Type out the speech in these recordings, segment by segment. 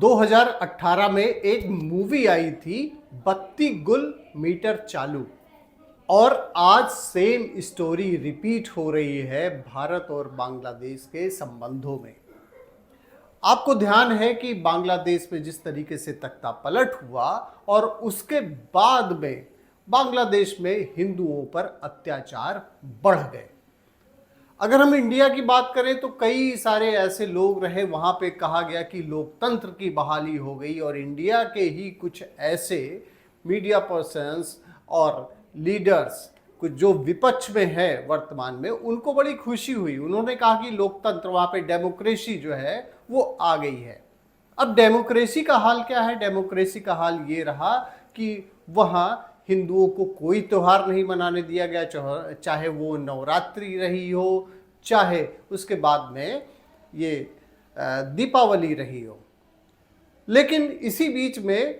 2018 में एक मूवी आई थी बत्ती गुल मीटर चालू, और आज सेम स्टोरी रिपीट हो रही है भारत और बांग्लादेश के संबंधों में। आपको ध्यान है कि बांग्लादेश में जिस तरीके से तख्ता पलट हुआ और उसके बाद में बांग्लादेश में हिंदुओं पर अत्याचार बढ़ गए। अगर हम इंडिया की बात करें तो कई सारे ऐसे लोग रहे, वहाँ पे कहा गया कि लोकतंत्र की बहाली हो गई, और इंडिया के ही कुछ ऐसे मीडिया पर्सन्स और लीडर्स कुछ जो विपक्ष में है वर्तमान में, उनको बड़ी खुशी हुई। उन्होंने कहा कि लोकतंत्र, वहाँ पे डेमोक्रेसी जो है वो आ गई है। अब डेमोक्रेसी का हाल क्या है? डेमोक्रेसी का हाल ये रहा कि वहाँ हिंदुओं को कोई त्यौहार नहीं मनाने दिया गया, चाहे वो नवरात्रि रही हो, चाहे उसके बाद में ये दीपावली रही हो। लेकिन इसी बीच में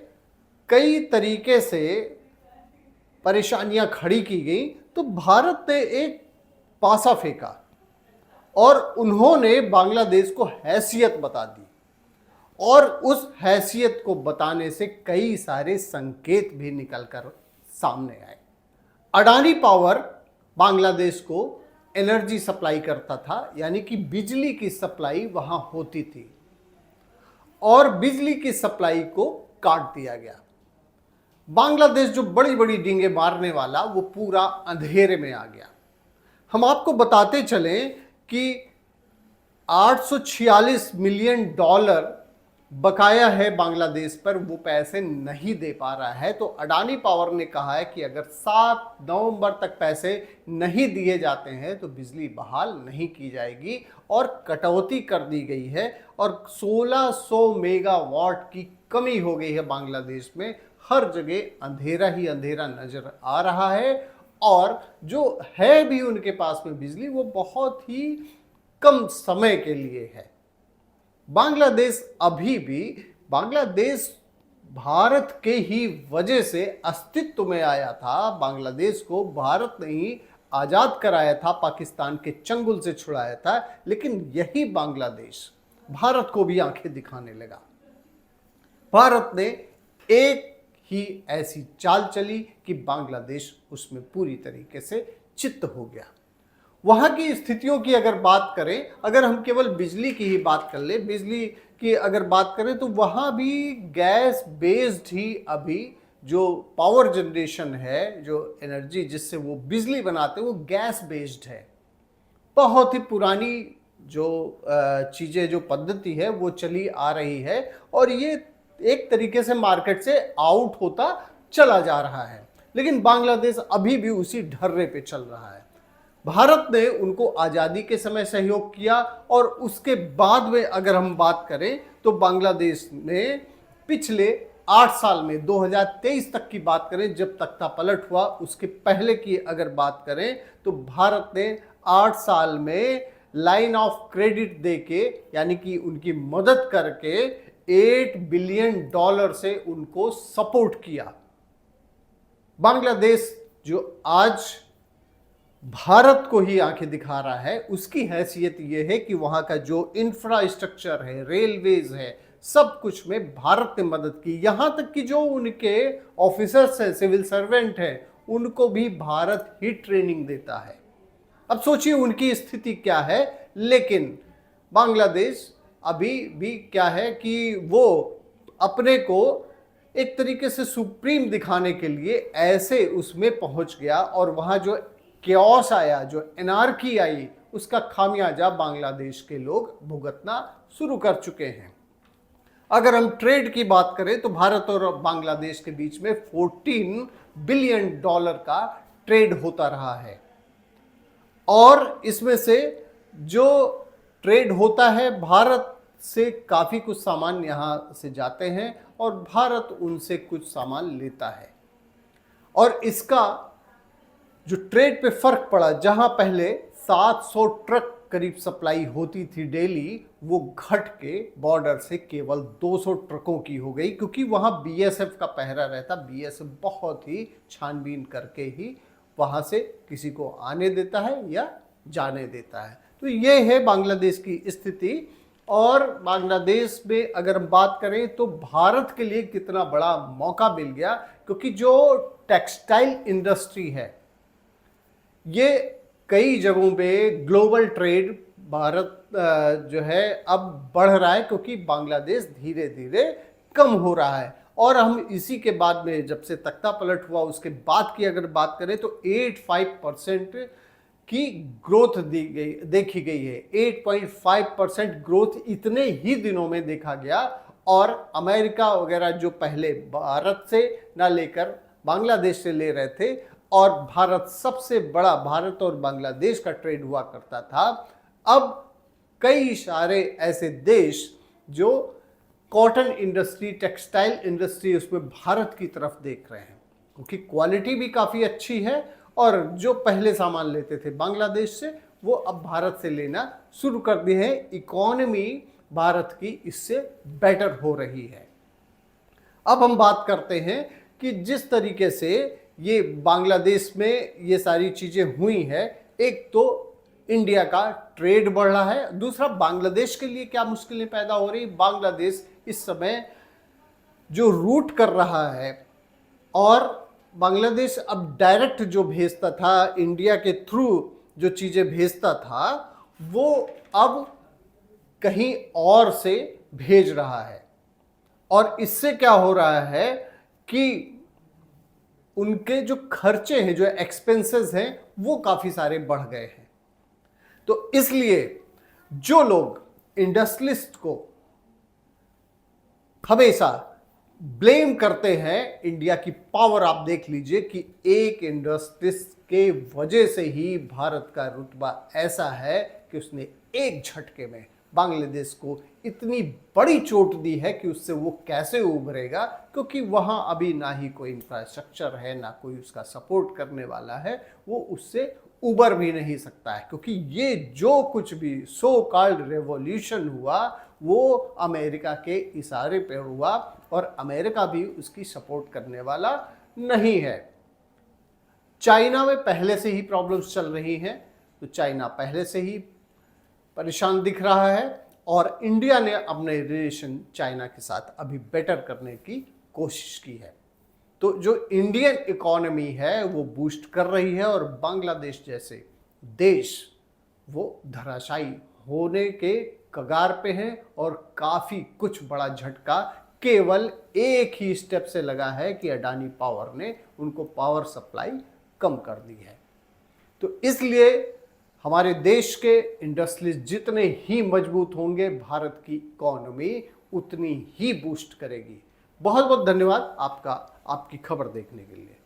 कई तरीके से परेशानियां खड़ी की गई, तो भारत ने एक पासा फेंका और उन्होंने बांग्लादेश को हैसियत बता दी, और उस हैसियत को बताने से कई सारे संकेत भी निकलकर सामने आए। अडानी पावर बांग्लादेश को एनर्जी सप्लाई करता था, यानी कि बिजली की सप्लाई वहां होती थी, और बिजली की सप्लाई को काट दिया गया। बांग्लादेश जो बड़ी बड़ी डींगे मारने वाला, वो पूरा अंधेरे में आ गया। हम आपको बताते चलें कि 846 मिलियन डॉलर बकाया है बांग्लादेश पर, वो पैसे नहीं दे पा रहा है। तो अडानी पावर ने कहा है कि अगर 7 नवंबर तक पैसे नहीं दिए जाते हैं तो बिजली बहाल नहीं की जाएगी, और कटौती कर दी गई है, और 1600 मेगावाट की कमी हो गई है बांग्लादेश में। हर जगह अंधेरा ही अंधेरा नजर आ रहा है, और जो है भी उनके पास में बिजली, वो बहुत ही कम समय के लिए है। बांग्लादेश अभी भी, बांग्लादेश भारत के ही वजह से अस्तित्व में आया था। बांग्लादेश को भारत ने ही आज़ाद कराया था, पाकिस्तान के चंगुल से छुड़ाया था, लेकिन यही बांग्लादेश भारत को भी आंखें दिखाने लगा। भारत ने एक ही ऐसी चाल चली कि बांग्लादेश उसमें पूरी तरीके से चित्त हो गया। वहाँ की स्थितियों की अगर बात करें, अगर हम केवल बिजली की ही बात कर ले, बिजली की अगर बात करें तो वहाँ भी गैस बेस्ड ही अभी जो पावर जनरेशन है, जो एनर्जी जिससे वो बिजली बनाते हैं, वो गैस बेस्ड है। बहुत ही पुरानी जो चीज़ें, जो पद्धति है वो चली आ रही है, और ये एक तरीके से मार्केट से आउट होता चला जा रहा है। लेकिन बांग्लादेश अभी भी उसी ढर्रे पे चल रहा है। भारत ने उनको आज़ादी के समय सहयोग किया, और उसके बाद में अगर हम बात करें तो बांग्लादेश ने पिछले 8 साल में, 2023 तक की बात करें जब तख्ता पलट हुआ, उसके पहले की अगर बात करें तो भारत ने 8 साल में लाइन ऑफ क्रेडिट देके, यानी कि उनकी मदद करके 8 बिलियन डॉलर से उनको सपोर्ट किया। बांग्लादेश जो आज भारत को ही आंखें दिखा रहा है, उसकी हैसियत यह है कि वहां का जो इंफ्रास्ट्रक्चर है, रेलवेज है, सब कुछ में भारत ने मदद की। यहां तक कि जो उनके ऑफिसर्स हैं, सिविल सर्वेंट हैं, उनको भी भारत ही ट्रेनिंग देता है। अब सोचिए उनकी स्थिति क्या है। लेकिन बांग्लादेश अभी भी क्या है कि वो अपने को एक तरीके से सुप्रीम दिखाने के लिए ऐसे उसमें पहुंच गया, और वहां जो केओस आया, जो एनार्की आई, उसका खामियाजा बांग्लादेश के लोग भुगतना शुरू कर चुके हैं। अगर हम ट्रेड की बात करें तो भारत और बांग्लादेश के बीच में 14 बिलियन डॉलर का ट्रेड होता रहा है, और इसमें से जो ट्रेड होता है, भारत से काफ़ी कुछ सामान यहाँ से जाते हैं और भारत उनसे कुछ सामान लेता है। और इसका जो ट्रेड पे फर्क पड़ा, जहां पहले 700 ट्रक करीब सप्लाई होती थी डेली, वो घट के बॉर्डर से केवल 200 ट्रकों की हो गई, क्योंकि वहाँ बीएसएफ का पहरा रहता। बीएसएफ बहुत ही छानबीन करके ही वहाँ से किसी को आने देता है या जाने देता है। तो ये है बांग्लादेश की स्थिति। और बांग्लादेश में अगर हम बात करें तो भारत के लिए कितना बड़ा मौका मिल गया, क्योंकि जो टेक्सटाइल इंडस्ट्री है ये कई जगहों पे ग्लोबल ट्रेड भारत जो है अब बढ़ रहा है, क्योंकि बांग्लादेश धीरे धीरे कम हो रहा है। और हम इसी के बाद में जब से तख्ता पलट हुआ उसके बाद की अगर बात करें तो 85% की ग्रोथ देखी गई है। 8.5% ग्रोथ इतने ही दिनों में देखा गया। और अमेरिका वगैरह जो पहले भारत से ना लेकर बांग्लादेश से ले रहे थे, और भारत सबसे बड़ा, भारत और बांग्लादेश का ट्रेड हुआ करता था, अब कई सारे ऐसे देश जो कॉटन इंडस्ट्री, टेक्सटाइल इंडस्ट्री, उसमें भारत की तरफ देख रहे हैं, क्योंकि क्वालिटी भी काफ़ी अच्छी है। और जो पहले सामान लेते थे बांग्लादेश से, वो अब भारत से लेना शुरू कर दिए हैं। इकोनॉमी भारत की इससे बेटर हो रही है। अब हम बात करते हैं कि जिस तरीके से ये बांग्लादेश में ये सारी चीज़ें हुई हैं, एक तो इंडिया का ट्रेड बढ़ रहा है, दूसरा बांग्लादेश के लिए क्या मुश्किलें पैदा हो रही। बांग्लादेश इस समय जो रूट कर रहा है, और बांग्लादेश अब डायरेक्ट जो भेजता था, इंडिया के थ्रू जो चीज़ें भेजता था, वो अब कहीं और से भेज रहा है। और इससे क्या हो रहा है कि उनके जो खर्चे हैं, जो एक्सपेंसेस हैं, वो काफ़ी सारे बढ़ गए हैं। तो इसलिए जो लोग इंडस्ट्रियलिस्ट को हमेशा ब्लेम करते हैं, इंडिया की पावर आप देख लीजिए कि एक इंडस्ट्रियलिस्ट के वजह से ही भारत का रुतबा ऐसा है कि उसने एक झटके में बांग्लादेश को इतनी बड़ी चोट दी है कि उससे वो कैसे उभरेगा, क्योंकि वहाँ अभी ना ही कोई इंफ्रास्ट्रक्चर है, ना कोई उसका सपोर्ट करने वाला है, वो उससे उबर भी नहीं सकता है। क्योंकि ये जो कुछ भी सो कॉल्ड रेवोल्यूशन हुआ, वो अमेरिका के इशारे पे हुआ, और अमेरिका भी उसकी सपोर्ट करने वाला नहीं है। चाइना में पहले से ही प्रॉब्लम्स चल रही हैं, तो चाइना पहले से ही परेशान दिख रहा है, और इंडिया ने अपने रिलेशन चाइना के साथ अभी बेटर करने की कोशिश की है। तो जो इंडियन इकोनॉमी है वो बूस्ट कर रही है, और बांग्लादेश जैसे देश वो धराशायी होने के कगार पे हैं, और काफ़ी कुछ बड़ा झटका केवल एक ही स्टेप से लगा है कि अडानी पावर ने उनको पावर सप्लाई कम कर दी है। तो इसलिए हमारे देश के इंडस्ट्रीज जितने ही मजबूत होंगे, भारत की इकोनॉमी उतनी ही बूस्ट करेगी। बहुत बहुत धन्यवाद आपका, आपकी खबर देखने के लिए।